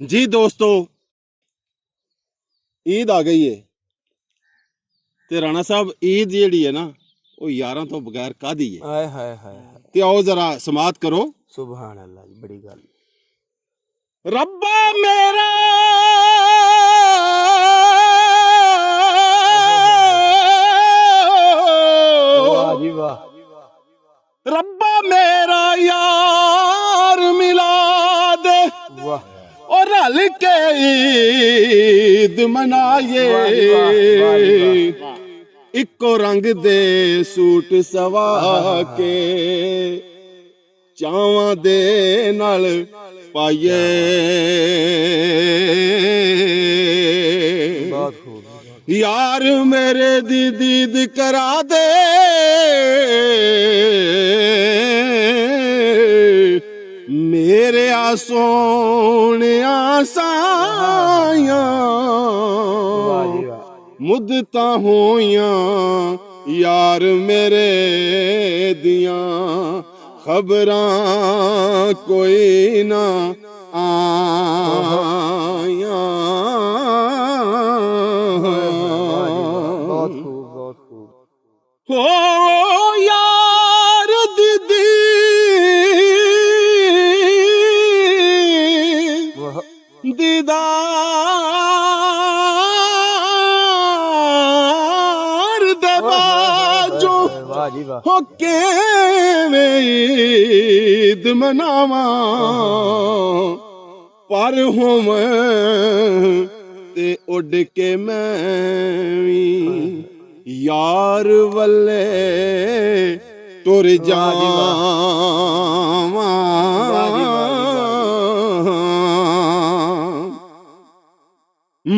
ਜੀ ਦੋਸਤੋ, ਈਦ ਆ ਗਈ ਏ ਤੇ ਰਾਣਾ ਸਾਹਿਬ ਈਦ ਜਿਹੜੀ ਹੈ ਨਾ ਉਹ ਯਾਰਾਂ ਤੋਂ ਬਗੈਰ ਕਾਦੀ ਹੈ। ਹਾਏ ਹਾਏ ਹਾਏ ਤੇ ਆਓ ਜ਼ਰਾ ਸਮਾਤ ਕਰੋ। ਸੁਭਾਨ ਅੱਲਾਹ, ਬੜੀ ਗੱਲ। ਰੱਬਾ ਮੇਰਾ ਵਾਹ ਜੀ ਵਾਹ। ਰੱਬਾ ਮੇਰਾ ਯਾਰ ਮਿਲਾ ਦੇ, ਵਾਹ और रल के ईद मनाए, इको रंग दे सूट सवा के चावां दे नाल पाइए। यार मेरे दी दीद करा दे, मेरे आ सोने साइयां मुद्दता होइयां, यार मेरे दियां खबरां कोई ना आया। बहुत खूब बहुत खूब। हो यार दीदी दीदार दे बाजो हो के ईद मनावा, पर होम ते उड़ के मैं यार वल्ले तुर जावा।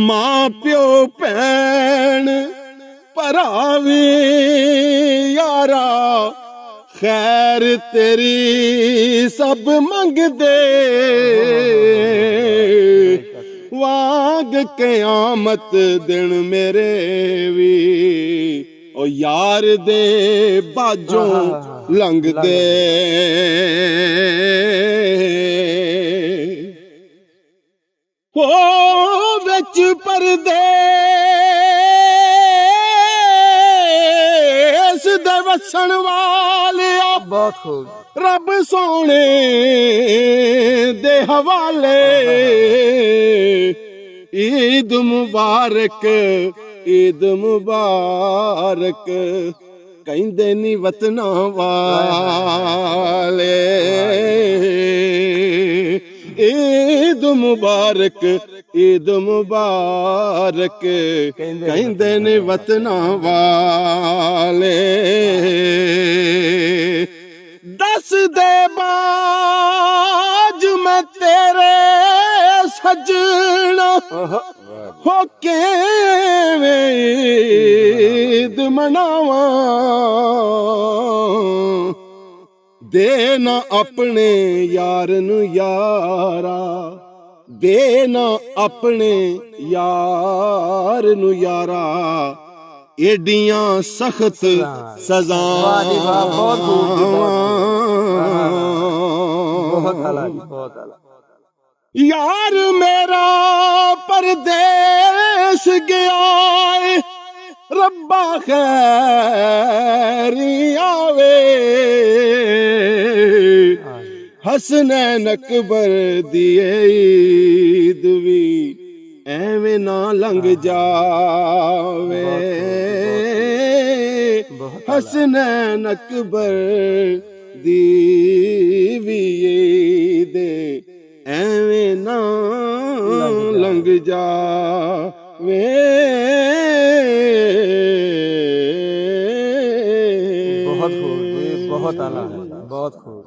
मां प्यो भैन भरावी यारा, खैर तेरी सब मंगदे, वाग कयामत दिन मेरे भी ओ यार दे बाजों लंघदे। हो विच परदेस दे वसन वालिया, बहुत खूब। रब सोने दे हवाले ईद मुबारक ईद मुबारक कहंदे नी वतना वाले। ईद मुबारक ईद मुबारक कहंदे ने वतना वाले। दस दे बाज मैं तेरे सजना हो के ईद मनावा, देना अपने यार नू यारा, देना अपने यार नू यारा, एडियां सख्त सजा। यार मेरा परदेस गया है, रब्बा खैरी आवे, हसनैन अकबर दिए ईद भी एवें ना लंघ जावे। हसनैन अकबर दी भी ईद एवें ना लंघ जावे। बहुत खूब, बहुत आला, बहुत खूब।